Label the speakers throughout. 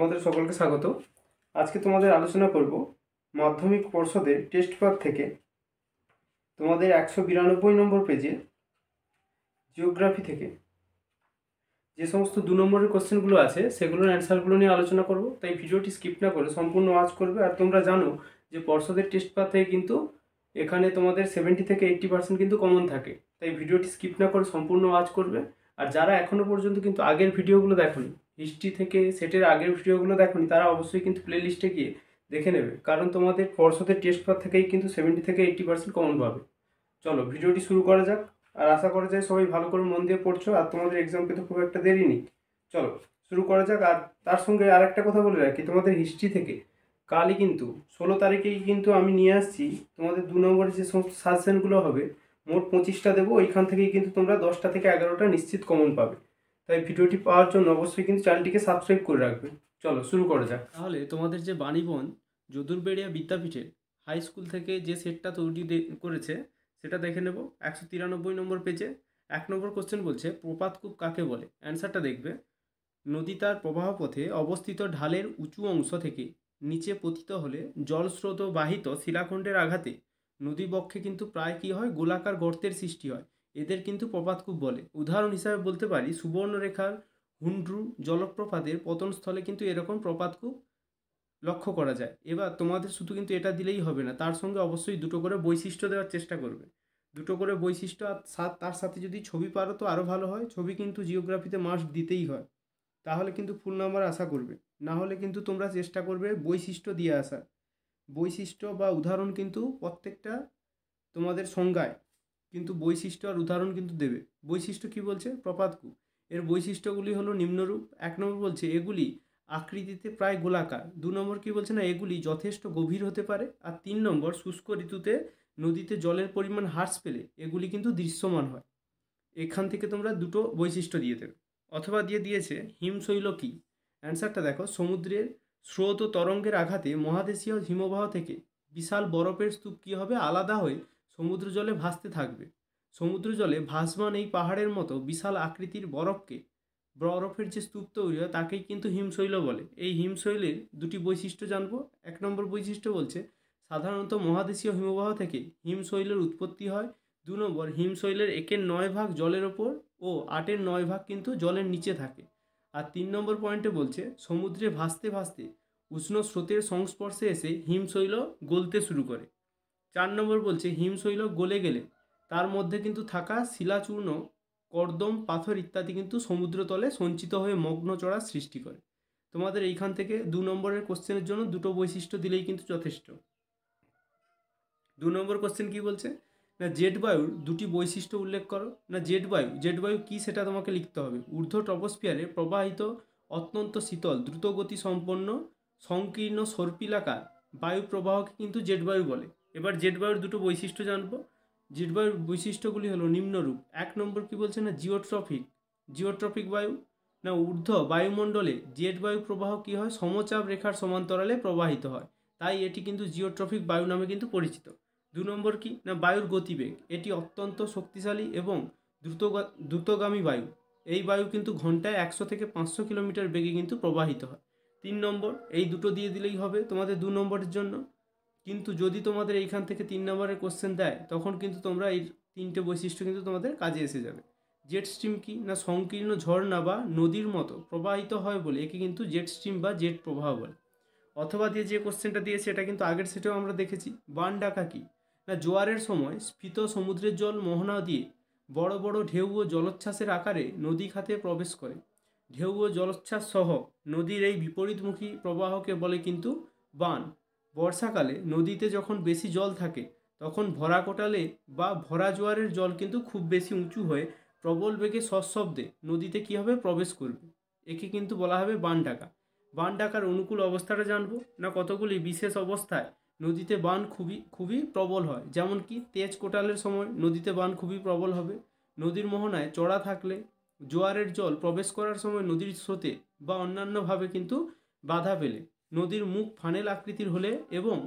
Speaker 1: তোমাদের সকলকে স্বাগত। আজকে তোমাদের আলোচনা করব মাধ্যমিক পর্ষদের টেস্ট পেপার থেকে তোমাদের 192 নম্বর পেজে জিওগ্রাফি থেকে যে সমস্ত 2 নম্বরের কোশ্চেনগুলো আছে সেগুলোর অ্যান্সারগুলো নিয়ে আলোচনা করব। তাই ভিডিওটি স্কিপ না করে সম্পূর্ণ ওয়াচ করবে। আর তোমরা জানো যে পর্ষদের টেস্ট পেপার থেকে কিন্তু এখানে তোমাদের 70 থেকে 80% কিন্তু কমন থাকে। তাই ভিডিওটি স্কিপ না করে সম্পূর্ণ ওয়াচ করবে। আর যারা এখনও পর্যন্ত কিন্তু আগের ভিডিওগুলো দেখোনি, হিস্ট্রি থেকে সেটের আগের ভিডিওগুলো দেখোনি, তারা অবশ্যই কিন্তু প্লে লিস্টে গিয়ে দেখে নেবে, কারণ তোমাদের পর্ষদের টেস্ট পেপার থেকেই কিন্তু 70 থেকে 80% কমন পাবে। চলো ভিডিওটি শুরু করা যাক। আর আশা করা যায় সবাই ভালো করে মন দিয়ে পড়ছো, আর তোমাদের এক্সাম পেতে খুব একটা দেরি নেই। চলো শুরু করা যাক। আর তার সঙ্গে আর একটা কথা বলে রাখি, তোমাদের হিস্ট্রি থেকে কালই কিন্তু 16 তারিখেই কিন্তু আমি নিয়ে আসছি তোমাদের 2 নম্বরের যে সমস্ত সাজেশনগুলো হবে, মোট 25টা দেবো। ওইখান থেকেই কিন্তু তোমরা 10টা থেকে 11টা নিশ্চিত কমন পাবে। তাই ভিডিওটি পাওয়ার জন্য অবশ্যই কিন্তু চ্যানেলটিকে সাবস্ক্রাইব করে রাখবে। চলো শুরু করা যাক। তাহলে তোমাদের যে বাণীবন যদুরবেড়িয়া বিদ্যাপীঠে হাই স্কুল থেকে যে সেটটা তৈরি করেছে সেটা দেখে নেব। 193 নম্বর পেজে 1 নম্বর কোশ্চেন বলছে প্রপাতকূপ কাকে বলে। অ্যান্সারটা দেখবে, নদী তার প্রবাহ পথে অবস্থিত ঢালের উঁচু অংশ থেকে নিচে পতিত হলে জলস্রোত বাহিত শিলাখণ্ডের আঘাতে নদীবক্ষে কিন্তু প্রায় কী হয়, গোলাকার গর্তের সৃষ্টি হয়। এদের কিন্তু প্রপাতকূপ বলে। উদাহরণ হিসাবে বলতে পারি সুবর্ণরেখার হুন্ড্রু জলপ্রপাতের পতনস্থলে কিন্তু এরকম প্রপাতকূপ লক্ষ্য করা যায়। এবার তোমাদের শুধু কিন্তু এটা দিলেই হবে না, তার সঙ্গে অবশ্যই দুটো করে বৈশিষ্ট্য দেওয়ার চেষ্টা করবে। দুটো করে বৈশিষ্ট্য আর তার সাথে যদি ছবি পারো তো আরও ভালো হয়। ছবি কিন্তু জিওগ্রাফিতে মাস্ট দিতেই হয়, তাহলে কিন্তু ফুল নাম্বার আশা করবে। না হলে কিন্তু তোমরা চেষ্টা করবে বৈশিষ্ট্য দিয়ে আসার। বৈশিষ্ট্য বা উদাহরণ কিন্তু প্রত্যেকটা তোমাদের সংজ্ঞায় কিন্তু বৈশিষ্ট্য আর উদাহরণ কিন্তু দেবে। বৈশিষ্ট্য কি বলছে, প্রপাতকূপ এর বৈশিষ্ট্যগুলি হলো নিম্নরূপ। 1 নম্বর বলছে এগুলি আকৃতিতে প্রায় গোলাকার। 2 নম্বর কি বলছে না, এগুলি যথেষ্ট গভীর হতে পারে। আর 3 নম্বর শুষ্ক ঋতুতে নদীতে জলের পরিমাণ হ্রাস পেলে এগুলি কিন্তু দৃশ্যমান হয়। এখান থেকে তোমরা দুটো বৈশিষ্ট্য দিয়ে দেবে। অথবা দিয়েছে হিমশৈল কী। অ্যান্সারটা দেখো, সমুদ্রের স্রোত ও তরঙ্গের আঘাতে মহাদেশীয় হিমবাহ থেকে বিশাল বরফের স্তূপ কী হবে, আলাদা হয়ে সমুদ্র জলে ভাসতে থাকবে। সমুদ্র জলে ভাসমান এই পাহাড়ের মতো বিশাল আকৃতির বরফের যে স্তূপ তৈরি হয় তাকেই কিন্তু হিমশৈল বলে। এই হিমশৈলের দুটি বৈশিষ্ট্য জানবো। 1 নম্বর বৈশিষ্ট্য বলছে সাধারণত মহাদেশীয় হিমবাহ থেকে হিমশৈলের উৎপত্তি হয়। 2 নম্বর হিমশৈলের 1/9 ভাগ জলের ওপর ও 8/9 ভাগ কিন্তু জলের নিচে থাকে। আর 3 নম্বর পয়েন্টে বলছে সমুদ্রে ভাসতে ভাসতে উষ্ণ স্রোতের সংস্পর্শে এসে হিমশৈল গলতে শুরু করে। 4 নম্বর বলছে হিমশৈল গলে গেলে তার মধ্যে কিন্তু থাকা শিলাচূর্ণ, কর্দম, পাথর ইত্যাদি কিন্তু সমুদ্রতলে সঞ্চিত হয়ে মগ্ন চড়ার সৃষ্টি করে। তোমাদের এইখান থেকে 2 নম্বরের কোশ্চেনের জন্য দুটো বৈশিষ্ট্য দিলেই কিন্তু যথেষ্ট। 2 নম্বর কোশ্চেন কি বলছে না, জেট বায়ুর দুটি বৈশিষ্ট্য উল্লেখ করো। না জেট বায়ু কী সেটা তোমাকে লিখতে হবে। ঊর্ধ্ব ট্রপোস্ফিয়ারে প্রবাহিত অত্যন্ত শীতল দ্রুতগতি সম্পন্ন সংকীর্ণ সর্পিলাকার বায়ু প্রবাহকে কিন্তু জেট বায়ু বলে। এবার জেট বায়ুর দুটো বৈশিষ্ট্য জানবো। জেট বায়ুর বৈশিষ্ট্যগুলি হলো নিম্নরূপ। 1 নম্বর কি বলছে না, জিওট্রপিক বায়ু। না ঊর্ধ্ব বায়ুমণ্ডলে জেট বায়ু প্রবাহ কী হয়, সমচাপ রেখার সমান্তরালে প্রবাহিত হয়, তাই এটি কিন্তু জিওট্রপিক বায়ু নামে কিন্তু পরিচিত। 2 নম্বর কি না, বায়ুর গতিবেগ। এটি অত্যন্ত শক্তিশালী এবং দ্রুতগামী বায়ু। এই বায়ু কিন্তু ঘন্টায় 100 থেকে 500 কিলোমিটার বেগে কিন্তু প্রবাহিত হয়। 3 নম্বর, এই দুটো দিয়ে দিলেই হবে তোমাদের 2 নম্বরের জন্য। কিন্তু যদি তোমাদের এইখান থেকে 3 নম্বরের কোশ্চেন দেয় তখন কিন্তু তোমরা এই 3টে বৈশিষ্ট্য কিন্তু তোমাদের কাজে এসে যাবে। জেট স্ট্রিম কি না, সংকীর্ণ ঝর্ণা বা নদীর মতো প্রবাহিত হয় বলে একে কিন্তু জেট স্ট্রিম বা জেট প্রবাহ বলে। অথবা দিয়ে যে কোশ্চেনটা দিয়েছে এটা কিন্তু আগের সেটেও আমরা দেখেছি। বান ডাকা কি না, জোয়ারের সময় স্ফীত সমুদ্রের জল মোহনা দিয়ে বড় বড় ঢেউ ও জলোচ্ছ্বাসের আকারে নদী খাতে প্রবেশ করে। ঢেউ ও জলোচ্ছ্বাস সহ নদীর এই বিপরীতমুখী প্রবাহকে বলে কিন্তু বান। বর্ষাকালে নদীতে যখন বেশি জল থাকে তখন ভরা কোটালে বা ভরা জোয়ারের জল কিন্তু খুব বেশি উঁচু হয়ে প্রবল বেগে সশব্দে নদীতে কী হবে, প্রবেশ করবে। একে কিন্তু বলা হবে বান ডাকা। বান ডাকার অনুকূল অবস্থাটা জানবো। না কতগুলি বিশেষ অবস্থায় নদীতে বান খুবই প্রবল হয়। যেমন কি তেজ কোটালের সময় নদীতে বান খুবই প্রবল হবে। নদীর মোহনায় চড়া থাকলে, জোয়ারের জল প্রবেশ করার সময় নদীর স্রোতে বা অন্যান্যভাবে কিন্তু বাধা পেলে, নদীর মুখ ফানেল আকৃতির হলে এবং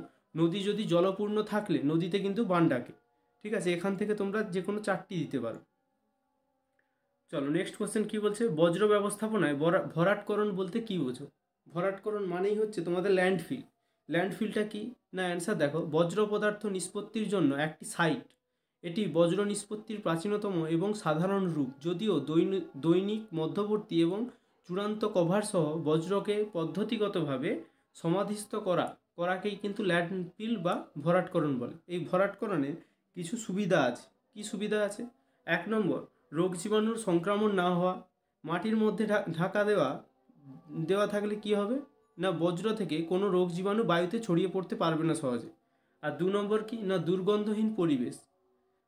Speaker 1: নদী যদি জলপূর্ণ থাকলে নদীতে কিন্তু বান ডাকে। ঠিক আছে, এখান থেকে তোমরা যে কোনো 4টি দিতে পারো। চলো নেক্সট কোশ্চেন কি বলছে, বজ্র ব্যবস্থাপনায় ভরাটকরণ বলতে কি বোঝো। ভরাটকরণ মানেই হচ্ছে তোমাদের ল্যান্ডফিল। ল্যান্ডফিলটা কি না, অ্যান্সার দেখো, বজ্র পদার্থ নিষ্পত্তির জন্য একটি সাইট। এটি বজ্র নিষ্পত্তির প্রাচীনতম এবং সাধারণ রূপ, যদিও দৈনিক মধ্যবর্তী এবং চূড়ান্ত কভার সহ বজ্রকে পদ্ধতিগতভাবে সমাধিস্থ করাকেই কিন্তু ল্যান্ডফিল বা ভরাটকরণ বলে। এই ভরাটকরণে কিছু সুবিধা আছে। কি সুবিধা আছে? 1 নম্বর, রোগ জীবাণুর সংক্রমণ না হওয়া। মাটির মধ্যে ঢাকা দেওয়া থাকলে কি হবে না, বজ্র থেকে কোনো রোগ জীবাণু বায়ুতে ছড়িয়ে পড়তে পারবে না সহজে। আর 2 নম্বর কি না, দুর্গন্ধহীন পরিবেশ।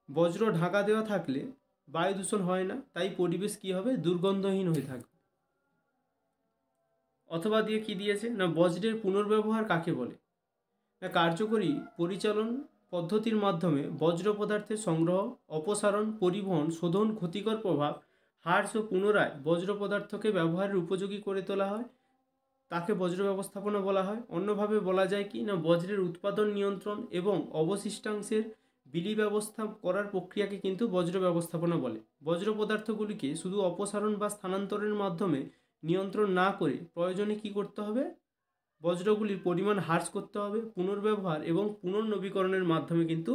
Speaker 1: বজ্র ঢাকা দেওয়া থাকলে বায়ু দূষণ হয় না, তাই পরিবেশ কি হবে, দুর্গন্ধহীন হয়ে থাকবে। অথবা দিয়ে কি দিয়েছে না, বজ্রের পুনর্ব্যবহার কাকে বলে না, কার্যকরী পরিচালন পদ্ধতির মাধ্যমে বজ্র পদার্থের সংগ্রহ, অপসারণ, পরিবহন, শোধন, ক্ষতিকর প্রভাব হ্রাস ও পুনরায় বজ্র পদার্থকে ব্যবহারের উপযোগী করে তোলা হয়, তাকে বজ্র ব্যবস্থাপনা বলা হয়। অন্যভাবে বলা যায় কি না, বজ্রের উৎপাদন নিয়ন্ত্রণ এবং অবশিষ্টাংশের বিলি ব্যবস্থা করার প্রক্রিয়াকে কিন্তু বজ্র ব্যবস্থাপনা বলে। বজ্র পদার্থগুলিকে শুধু অপসারণ বা স্থানান্তরের মাধ্যমে নিয়ন্ত্রণ না করে প্রয়োজনে কি করতে হবে, বজ্রগুলির পরিমাণ হ্রাস করতে হবে। পুনর্ব্যবহার এবং পুনর্নবীকরণের মাধ্যমে কিন্তু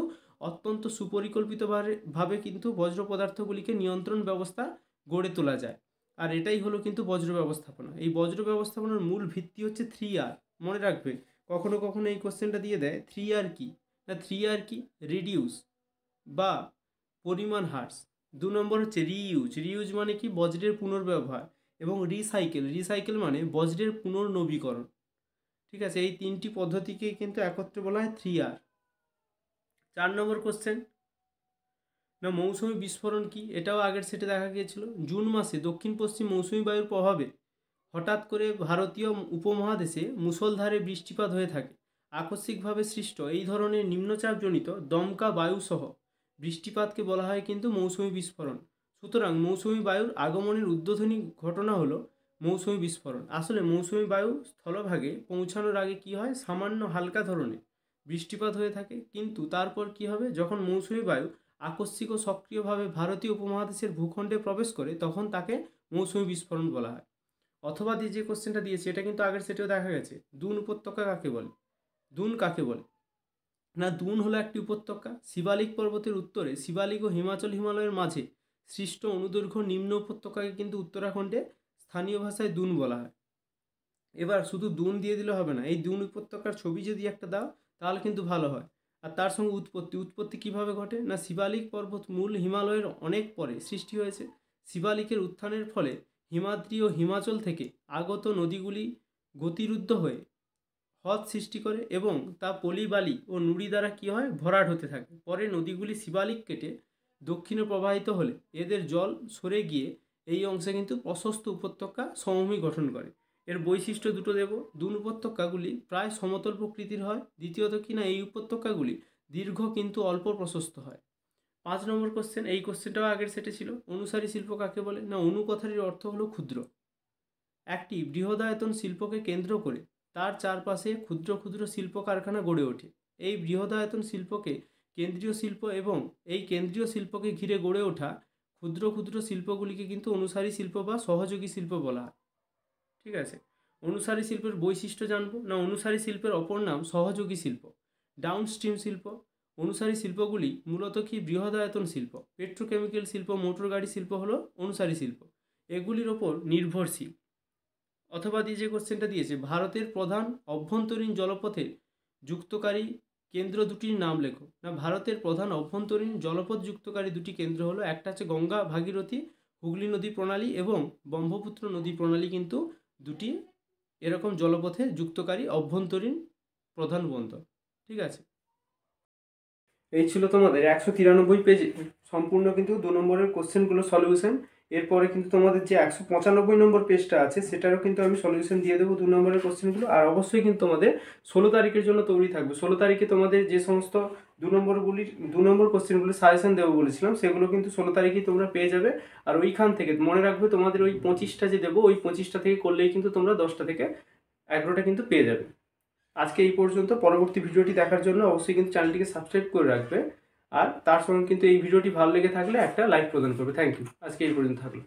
Speaker 1: অত্যন্ত সুপরিকল্পিতভাবে কিন্তু বজ্র পদার্থগুলিকে নিয়ন্ত্রণ ব্যবস্থা গড়ে তোলা যায়। আর এটাই হলো কিন্তু বজ্র ব্যবস্থাপনা। এই বজ্র ব্যবস্থাপনার মূল ভিত্তি হচ্ছে 3R। মনে রাখবে, কখনো কখনো এই কোশ্চেনটা দিয়ে দেয় 3R কি না, 3R কি, রিডিউস বা পরিমাণ হ্রাস। 2 নম্বর হচ্ছে রিইউজ মানে কি, বজ্রের পুনর্ব্যবহার। এবং রিসাইকেল মানে বজ্রের পুনর্নবীকরণ। ঠিক আছে, এই 3টি পদ্ধতিকে কিন্তু একত্রে বলা হয় 3R। 4 নম্বর কোশ্চেন না, মৌসুমি বিস্ফোরণ কি, এটাও আগের সেটে দেখা গিয়েছিল। জুন মাসে দক্ষিণ পশ্চিম মৌসুমি বায়ুর প্রভাবে হঠাৎ করে ভারতীয় উপমহাদেশে মুষলধারে বৃষ্টিপাত হয়ে থাকে। আকস্মিকভাবে সৃষ্ট এই ধরনের নিম্নচাপজনিত দমকা বায়ুসহ বৃষ্টিপাতকে বলা হয় কিন্তু মৌসুমি বিস্ফোরণ। সুতরাং মৌসুমি বায়ুর আগমনের উদ্বোধনী ঘটনা হলো মৌসুমি বিস্ফোরণ। আসলে মৌসুমি বায়ু স্থলভাগে পৌঁছানোর আগে কি হয়, সামান্য হালকা ধরনের বৃষ্টিপাত হয়ে থাকে, কিন্তু তারপর কি হবে, যখন মৌসুমি বায়ু আকস্মিক ও সক্রিয়ভাবে ভারতীয় উপমহাদেশের ভূখণ্ডে প্রবেশ করে তখন তাকে মৌসুমি বিস্ফোরণ বলা হয়। অথবা দিয়ে যে কোশ্চেনটা দিয়েছে এটা কিন্তু আগের সেটেও দেখা গেছে। দুন উপত্যকা কাকে বলে? দুন কাকে বলে না, দুন হলো একটি উপত্যকা। শিবালিক পর্বতের উত্তরে শিবালিক ও হিমালয়ের মাঝে সৃষ্ট অনুদৈর্ঘ্য নিম্ন উপত্যকাকে কিন্তু উত্তরাখণ্ডে স্থানীয় ভাষায় দুন বলা হয়। এবার শুধু দুন দিয়ে দিলে হবে না, এই দুন উপত্যকার ছবি যদি একটা দাও তাহলে কিন্তু ভালো হয়। আর তার সঙ্গে উৎপত্তি কিভাবে ঘটে না, শিবালিক পর্বত মূল হিমালয়ের অনেক পরে সৃষ্টি হয়েছে। শিবালিকের উত্থানের ফলে হিমাদ্রি ও হিমাচল থেকে আগত নদীগুলি গতিরুদ্ধ হয়ে হ্রদ সৃষ্টি করে এবং তা পলি, বালি ও নুড়ি দ্বারা কী হয়, ভরাট হতে থাকে। পরে নদীগুলি শিবালিক কেটে দক্ষিণে প্রবাহিত হলে এদের জল সরে গিয়ে এই অংশে কিন্তু প্রশস্ত উপত্যকা সমভূমি গঠন করে। এর বৈশিষ্ট্য দুটো দেব। দুন উপত্যকাগুলি প্রায় সমতল প্রকৃতির হয়। দ্বিতীয়ত কিনা এই উপত্যকাগুলি দীর্ঘ কিন্তু অল্প প্রশস্ত হয়। 5 নম্বর কোশ্চেন, এই কোশ্চেনটাও আগের সেটে ছিল। অনুসারী শিল্প কাকে বলে না, অনু কথাটির অর্থ হলো ক্ষুদ্র। একটি বৃহদায়তন শিল্পকে কেন্দ্র করে তার চারপাশে ক্ষুদ্র ক্ষুদ্র শিল্প কারখানা গড়ে ওঠে। এই বৃহদায়তন শিল্পকে কেন্দ্রীয় শিল্প এবং এই কেন্দ্রীয় শিল্পকে ঘিরে গড়ে ওঠা ক্ষুদ্র ক্ষুদ্র শিল্পগুলিকে কিন্তু অনুসারী শিল্প বা সহযোগী শিল্প বলা হয়। ঠিক আছে, অনুসারী শিল্পের বৈশিষ্ট্য জানবো না, অনুসারী শিল্পের অপর নাম সহযোগী শিল্প, ডাউনস্ট্রিম শিল্প। অনুসারী শিল্পগুলি মূলত কি, বৃহদায়তন শিল্প, পেট্রোকেমিক্যাল শিল্প, মোটর গাড়ি শিল্প হলো অনুসারী শিল্প, এগুলির ওপর নির্ভরশীল। অথবা দিয়ে যে কোশ্চেনটা দিয়েছে, ভারতের প্রধান অভ্যন্তরীণ জলপথে যুক্তকারী কেন্দ্র দুটির নাম লেখো না, ভারতের প্রধান অভ্যন্তরীণ জলপথ যুক্তকারী দুটি কেন্দ্র হলো, একটা হচ্ছে গঙ্গা ভাগীরথী হুগলি নদী প্রণালী এবং ব্রহ্মপুত্র নদী প্রণালী কিন্তু দুটি এরকম জলপথে যুক্তকারী অভ্যন্তরীণ প্রধান বন্দর। ঠিক আছে, এই ছিল তোমাদের 193 পেজে সম্পূর্ণ কিন্তু 2 নম্বরের কোশ্চেনগুলো সলিউশন। এরপরে কিন্তু তোমাদের যে 195 নম্বর পেজটা আছে সেটারও কিন্তু আমি সলিউশন দিয়ে দেবো 2 নম্বরের কোশ্চেনগুলো। আর অবশ্যই কিন্তু তোমাদের 16 তারিখের জন্য তৈরি থাকবে। 16 তারিখে তোমাদের যে সমস্ত 2 নম্বর কোশ্চেনগুলো সাজেশন দেবো বলেছিলাম সেগুলো কিন্তু 16 তারিখেই তোমরা পেয়ে যাবে। আর ওইখান থেকে মনে রাখবে তোমাদের ওই 25টা যে দেবো ওই 25টা থেকে করলেই কিন্তু তোমরা 10টা থেকে 11টা কিন্তু পেয়ে যাবে। আজকে এই পর্যন্ত। পরবর্তী ভিডিওটি দেখার জন্য অবশ্যই কিন্তু চ্যানেলটিকে সাবস্ক্রাইব করে রাখবে। আর তার সঙ্গে কিন্তু এই ভিডিওটি ভালো লেগে থাকলে একটা লাইক প্রদান করবে। Thank you. আজকে এই পর্যন্ত থাকলো।